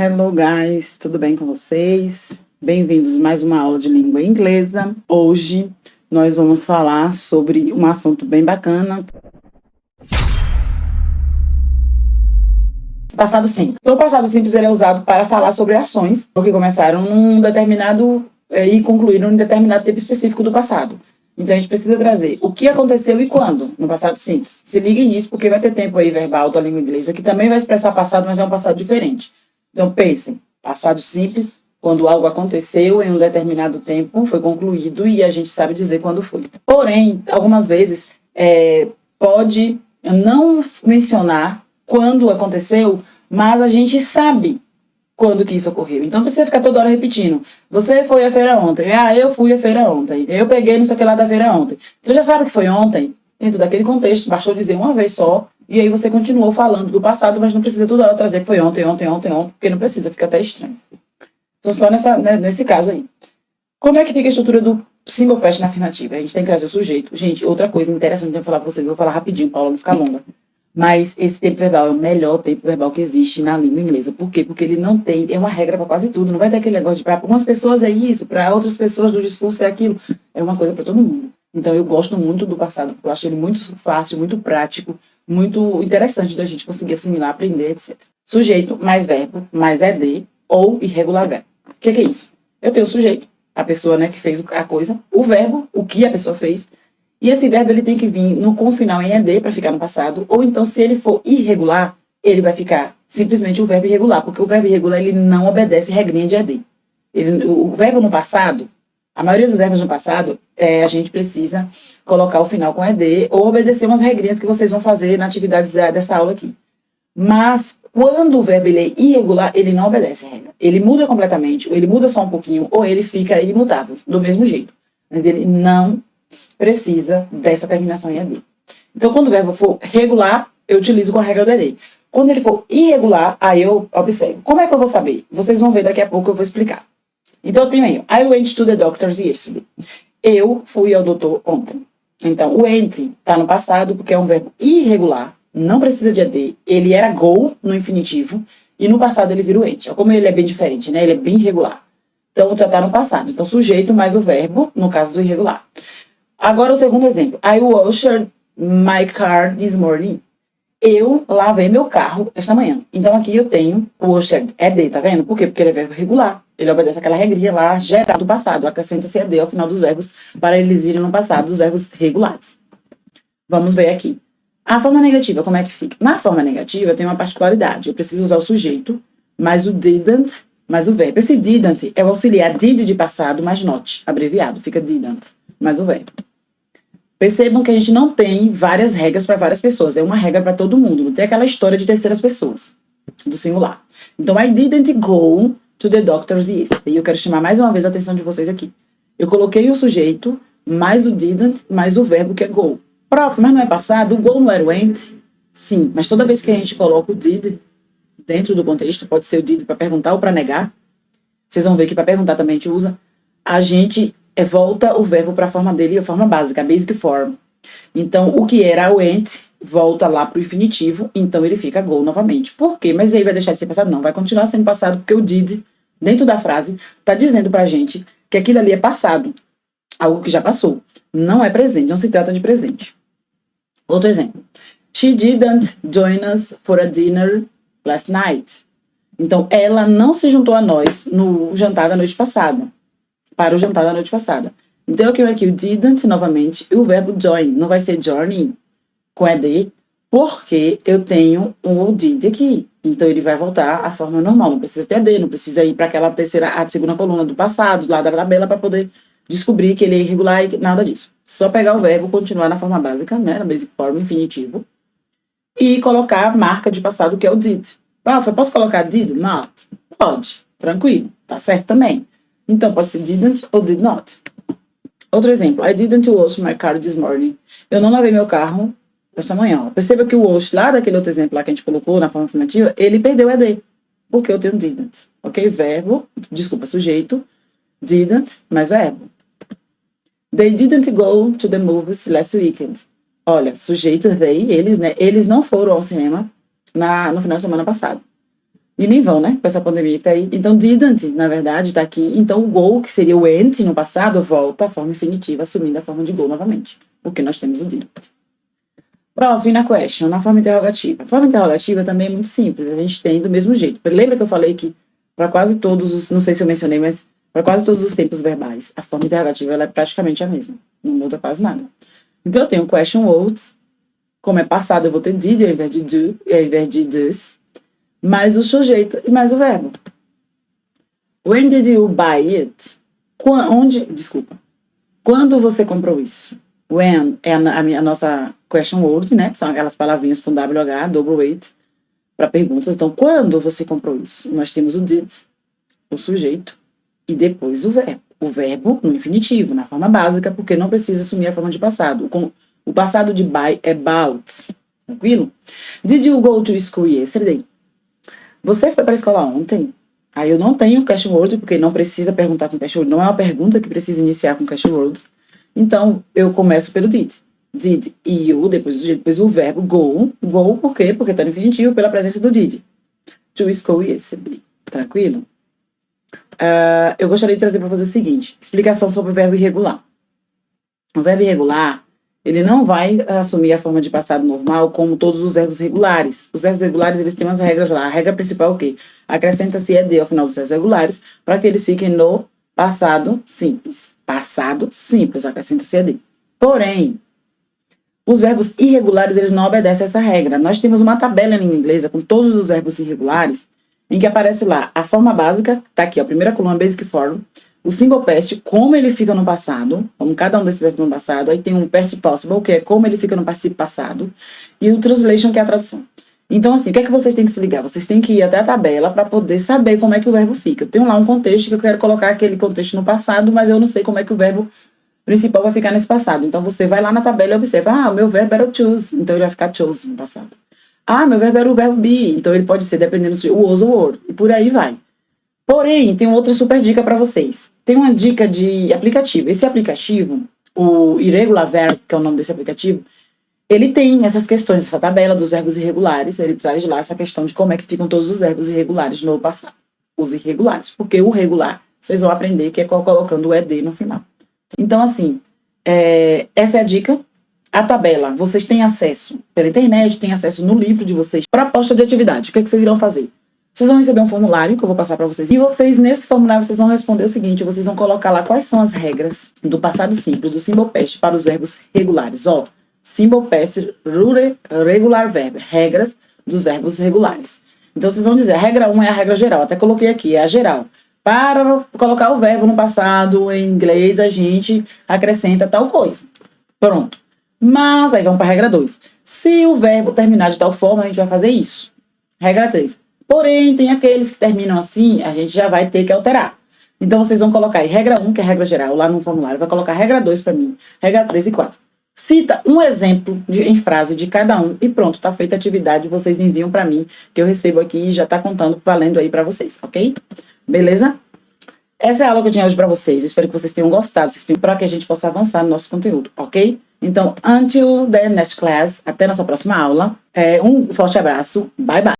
Hello, guys! Tudo bem com vocês? Bem-vindos a mais uma aula de língua inglesa. Hoje nós vamos falar sobre um assunto bem bacana. Passado simples. Então, o passado simples ele é usado para falar sobre ações que começaram num determinado e concluíram em um determinado tempo específico do passado. Então, a gente precisa trazer o que aconteceu e quando no passado simples. Se liguem nisso, porque vai ter tempo aí verbal da língua inglesa que também vai expressar passado, mas é um passado diferente. Então, pensem, passado simples, quando algo aconteceu em um determinado tempo, foi concluído e a gente sabe dizer quando foi. Porém, algumas vezes, pode não mencionar quando aconteceu, mas a gente sabe quando que isso ocorreu. Então, não precisa ficar toda hora repetindo. Você foi à feira ontem. Eu fui à feira ontem. Eu peguei não sei o que lá da feira ontem. Então, já sabe que foi ontem. Dentro daquele contexto, bastou dizer uma vez só. E aí você continuou falando do passado, mas não precisa toda hora trazer que foi ontem, porque não precisa, fica até estranho. Então, só nesse caso aí. Como é que fica a estrutura do simple past na afirmativa? A gente tem que trazer o sujeito. Gente, outra coisa interessante que eu vou falar pra vocês, eu vou falar rapidinho, Paula, não ficar longa. Mas esse tempo verbal é o melhor tempo verbal que existe na língua inglesa. Por quê? Porque ele não tem, é uma regra para quase tudo. Não vai ter aquele negócio de para algumas pessoas é isso, para outras pessoas do discurso é aquilo. É uma coisa para todo mundo. Então eu gosto muito do passado, porque eu acho ele muito fácil, muito prático, muito interessante da gente conseguir assimilar, aprender, etc. Sujeito mais verbo mais ed ou irregular verbo. O que é isso? Eu tenho o sujeito, a pessoa, né, que fez a coisa, o verbo, o que a pessoa fez. E esse verbo ele tem que vir com o final em ed para ficar no passado, ou então se ele for irregular, ele vai ficar simplesmente o verbo irregular, porque o verbo irregular ele não obedece regrinha de ed. O verbo no passado, a maioria dos verbos no passado, a gente precisa colocar o final com ed ou obedecer umas regrinhas que vocês vão fazer na atividade dessa aula aqui. Mas quando o verbo ele é irregular, ele não obedece a regra. Ele muda completamente, ou ele muda só um pouquinho, ou ele fica imutável, do mesmo jeito. Mas ele não precisa dessa terminação em ed. Então, quando o verbo for regular, eu utilizo com a regra do ed. Quando ele for irregular, aí eu observo. Como é que eu vou saber? Vocês vão ver daqui a pouco, eu vou explicar. Então, eu tenho aí, I went to the doctor's yesterday. Eu fui ao doutor ontem. Então, o went está no passado, porque é um verbo irregular, não precisa de ed. Ele era go no infinitivo, e no passado ele vira o went. Como ele é bem diferente, né? Ele é bem irregular. Então, está no passado. Então, sujeito mais o verbo, no caso do irregular. Agora o segundo exemplo. I washed my car this morning. Eu lavei meu carro esta manhã. Então aqui eu tenho o washed ed, tá vendo? Por quê? Porque ele é verbo regular. Ele obedece aquela regrinha lá geral do passado. Acrescenta-se ed ao final dos verbos para eles irem no passado dos verbos regulares. Vamos ver aqui. A forma negativa, como é que fica? Na forma negativa tem uma particularidade. Eu preciso usar o sujeito, mais o didn't, mais o verbo. Esse didn't é o auxiliar did de passado, mais not, abreviado. Fica didn't, mais o verbo. Percebam que a gente não tem várias regras para várias pessoas. É uma regra para todo mundo. Não tem aquela história de terceiras pessoas, do singular. Então, I didn't go to the doctor's yesterday. E eu quero chamar mais uma vez a atenção de vocês aqui. Eu coloquei o sujeito, mais o didn't, mais o verbo que é go. Prof, mas não é passado? O go não era o went? Sim, mas toda vez que a gente coloca o did dentro do contexto, pode ser o did para perguntar ou para negar. Vocês vão ver que para perguntar também a gente usa. A gente volta o verbo para a forma dele, a forma básica, a basic form. Então, o que era went, volta lá para o infinitivo, então ele fica go novamente. Por quê? Mas aí vai deixar de ser passado? Não, vai continuar sendo passado, porque o did, dentro da frase, está dizendo para a gente que aquilo ali é passado, algo que já passou. Não é presente, não se trata de presente. Outro exemplo. She didn't join us for a dinner last night. Então, ela não se juntou a nós no jantar da noite passada. Para o jantar da noite passada. Então, eu quero aqui o didn't novamente e o verbo join. Não vai ser journey com ed, porque eu tenho o did aqui. Então, ele vai voltar à forma normal. Não precisa ter ed, não precisa ir para aquela a segunda coluna do passado, lá da tabela, para poder descobrir que ele é irregular e nada disso. Só pegar o verbo, continuar na forma básica, né, na basic form, infinitivo, e colocar a marca de passado, que é o did. Eu posso colocar did not? Pode, tranquilo, tá certo também. Então, pode ser didn't ou did not. Outro exemplo. I didn't wash my car this morning. Eu não lavei meu carro esta manhã. Perceba que o wash, lá daquele outro exemplo lá que a gente colocou na forma afirmativa, ele perdeu o ed. Porque eu tenho didn't. Ok? Verbo, sujeito, didn't, mais verbo. They didn't go to the movies last weekend. Olha, sujeito, they, eles, né? Eles não foram ao cinema no final da semana passada. E nem vão, né? Com essa pandemia que tá aí. Então, didn't, na verdade, tá aqui. Então, o go, que seria o went no passado, volta à forma infinitiva, assumindo a forma de go novamente. Porque nós temos o did. Prof, na question, na forma interrogativa. A forma interrogativa também é muito simples. A gente tem do mesmo jeito. Lembra que eu falei que para quase todos os... Não sei se eu mencionei, mas para quase todos os tempos verbais, a forma interrogativa ela é praticamente a mesma. Não muda quase nada. Então, eu tenho question words. Como é passado, eu vou ter did ao invés de do e ao invés de does. Mais o sujeito e mais o verbo. When did you buy it? Quando você comprou isso? When é a nossa question word, né? Que são aquelas palavrinhas com WH, double weight, para perguntas. Então, quando você comprou isso? Nós temos o did, o sujeito, e depois o verbo. O verbo no infinitivo, na forma básica, porque não precisa assumir a forma de passado. O passado de buy é bought. Tranquilo? Did you go to school yesterday? Você foi para a escola ontem? Aí eu não tenho question word, porque não precisa perguntar com question word. Não é uma pergunta que precisa iniciar com question words. Então, eu começo pelo did. Did e you, depois o verbo go. Go por quê? Porque está no infinitivo pela presença do did. To school yesterday. Tranquilo? Eu gostaria de trazer para você o seguinte. Explicação sobre o verbo irregular. O verbo irregular, ele não vai assumir a forma de passado normal como todos os verbos regulares. Os verbos regulares, eles têm umas regras lá. A regra principal é o quê? Acrescenta-se ed ao final dos verbos regulares para que eles fiquem no passado simples. Passado simples, acrescenta-se ed. Porém, os verbos irregulares, eles não obedecem a essa regra. Nós temos uma tabela em língua inglesa com todos os verbos irregulares, em que aparece lá a forma básica, tá aqui, ó, a primeira coluna, basic form, o simple past, como ele fica no passado, como cada um desses verbos no passado, aí tem um past possible, que é como ele fica no participo passado, e o translation, que é a tradução. Então, assim, o que é que vocês têm que se ligar? Vocês têm que ir até a tabela para poder saber como é que o verbo fica. Eu tenho lá um contexto que eu quero colocar aquele contexto no passado, mas eu não sei como é que o verbo principal vai ficar nesse passado. Então, você vai lá na tabela e observa, o meu verbo era choose, então ele vai ficar chose no passado. Meu verbo era o verbo be, então ele pode ser dependendo do was ou were, e por aí vai. Porém, tem outra super dica para vocês. Tem uma dica de aplicativo. Esse aplicativo, o Irregular Verb, que é o nome desse aplicativo, ele tem essas questões, essa tabela dos verbos irregulares, ele traz lá essa questão de como é que ficam todos os verbos irregulares no passado. Os irregulares, porque o regular, vocês vão aprender que é colocando o ed no final. Então, assim, essa é a dica. A tabela, vocês têm acesso pela internet, têm acesso no livro de vocês. Proposta de atividade, o que vocês irão fazer? Vocês vão receber um formulário que eu vou passar para vocês. E vocês, nesse formulário, vocês vão responder o seguinte, vocês vão colocar lá quais são as regras do passado simples, do simple past para os verbos regulares. Simple past, regular verb, regras dos verbos regulares. Então, vocês vão dizer, a regra 1 é a regra geral, até coloquei aqui, é a geral. Para colocar o verbo no passado, em inglês, a gente acrescenta tal coisa. Pronto. Mas, aí vamos para a regra 2. Se o verbo terminar de tal forma, a gente vai fazer isso. Regra 3. Porém, tem aqueles que terminam assim, a gente já vai ter que alterar. Então, vocês vão colocar aí regra 1, que é a regra geral, lá no formulário. Vai colocar regra 2 para mim, regra 3 e 4. Cita um exemplo em frase de cada um e pronto, tá feita a atividade. Vocês enviam para mim, que eu recebo aqui e já tá contando, valendo aí para vocês, ok? Beleza? Essa é a aula que eu tinha hoje para vocês. Eu espero que vocês tenham gostado, para que a gente possa avançar no nosso conteúdo, ok? Então, until the next class, até nossa próxima aula. Um forte abraço. Bye, bye.